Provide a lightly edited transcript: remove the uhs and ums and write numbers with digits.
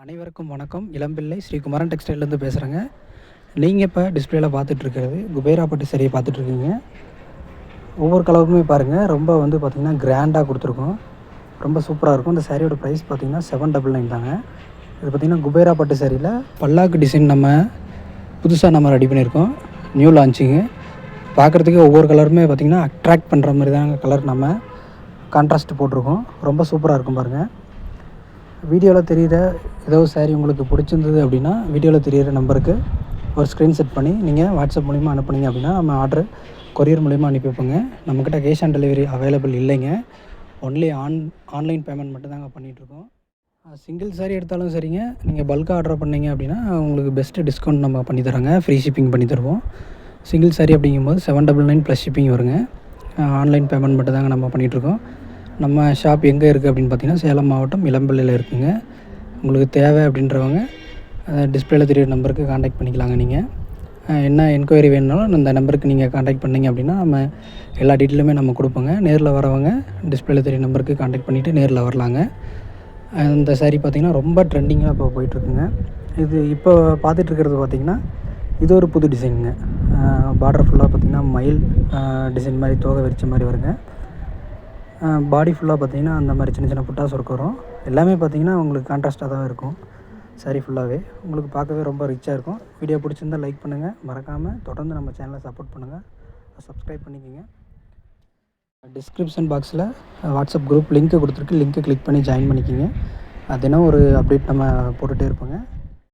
அனைவருக்கும் வணக்கம். இளம்பிள்ளை ஸ்ரீகுமரன் டெக்ஸ்டைல்லேருந்து பேசுகிறேங்க. நீங்கள் இப்போ டிஸ்பிளேயில் பார்த்துட்ருக்கிறது குபேரா பட்டு சாரியை பார்த்துட்ருக்கீங்க. ஒவ்வொரு கலருமே பாருங்கள், ரொம்ப பார்த்திங்கன்னா கிராண்டாக கொடுத்துருக்கோம். ரொம்ப சூப்பராக இருக்கும். இந்த சாரியோட ப்ரைஸ் பார்த்திங்கன்னா 799 தாங்க. இது பார்த்திங்கன்னா குபேரா பட்டு சாரியில் பல்லாக்கு டிசைன் நம்ம புதுசாக ரெடி பண்ணியிருக்கோம். நியூ லான்ச்சிங்கு. பார்க்குறதுக்கு ஒவ்வொரு கலருமே பார்த்திங்கன்னா அட்ராக்ட் பண்ணுற மாதிரி தாங்க கலர் நம்ம கான்ட்ராஸ்ட் போட்டிருக்கோம். ரொம்ப சூப்பராக இருக்கும் பாருங்கள். வீடியோவில் தெரிகிற ஏதோ சாரீ உங்களுக்கு பிடிச்சிருந்தது அப்படின்னா வீடியோவில் தெரிகிற நம்பருக்கு ஒரு ஸ்க்ரீன்ஷாட் பண்ணி நீங்கள் வாட்ஸ்அப் மூலிமா அனுப்புனீங்க அப்படின்னா நம்ம ஆர்டர் கொரியர் மூலிமா அனுப்பி வைப்போங்க. நம்மக்கிட்ட கேஷ் ஆன் டெலிவரி அவைலபிள் இல்லைங்க. ஒன்லி ஆன்லைன் பேமெண்ட் மட்டும் தாங்க பண்ணிகிட்ருக்கோம். சிங்கிள் சாரீ எடுத்தாலும் சரிங்க, நீங்கள் பல்காக ஆர்டர் பண்ணிங்க அப்படின்னா உங்களுக்கு பெஸ்ட்டு டிஸ்கவுண்ட் நம்ம பண்ணி தரோங்க. ஃப்ரீ ஷிப்பிங் பண்ணி தருவோம். சிங்கிள் சாரீ அப்படிங்கும்போது 799 ப்ளஸ் ஷிப்பிங் வருங்க. ஆன்லைன் பேமெண்ட் மட்டும் தாங்க நம்ம பண்ணிகிட்ருக்கோம். நம்ம ஷாப் எங்கே இருக்குது அப்படின்னு பார்த்தீங்கன்னா சேலம் மாவட்டம் இளம்பிள்ளையில் இருக்குங்க. உங்களுக்கு தேவை அப்படின்றவங்க டிஸ்பிளேயில் தெரியுற நம்பருக்கு காண்டாக்ட் பண்ணிக்கலாங்க. நீங்கள் என்ன என்கொயரி வேணுனாலும் இந்த நம்பருக்கு நீங்கள் காண்டாக்ட் பண்ணிங்க அப்படின்னா நம்ம எல்லா டீட்டெயிலுமே நம்ம கொடுப்போங்க. நேரில் வரவங்க டிஸ்பிளேயில் தெரியுற நம்பருக்கு காண்டாக்ட் பண்ணிவிட்டு நேரில் வரலாங்க. இந்த சாரீ பார்த்திங்கன்னா ரொம்ப ட்ரெண்டிங்காக இப்போ போயிட்டுருக்குங்க. இது இப்போ பார்த்துட்ருக்கிறது பார்த்திங்கன்னா இது ஒரு புது டிசைனுங்க. பார்டர் ஃபுல்லாக பார்த்திங்கன்னா மயில் டிசைன் மாதிரி தோகை விரிச்ச மாதிரி வருங்க. பாடி ஃபுல்லாக பார்த்திங்கன்னா அந்த மாதிரி சின்ன சின்ன புட்டாஸ் ஒர்க் வரும். எல்லாமே பார்த்திங்கன்னா உங்களுக்கு கான்ட்ராஸ்ட்டாக தான் இருக்கும். சாரீ ஃபுல்லாகவே உங்களுக்கு பார்க்கவே ரொம்ப ரிச்சாக இருக்கும். வீடியோ பிடிச்சிருந்தால் லைக் பண்ணுங்கள். மறக்காமல் தொடர்ந்து நம்ம சேனலை சப்போர்ட் பண்ணுங்கள். சப்ஸ்கிரைப் பண்ணிக்கோங்க. டிஸ்கிரிப்ஷன் பாக்ஸில் வாட்ஸ்அப் குரூப் லிங்க்கு கொடுத்துருக்கு. லிங்க்கை கிளிக் பண்ணி ஜாயின் பண்ணிக்கோங்க. தினம் ஒரு அப்டேட் நம்ம போட்டுகிட்டே இருப்போங்க.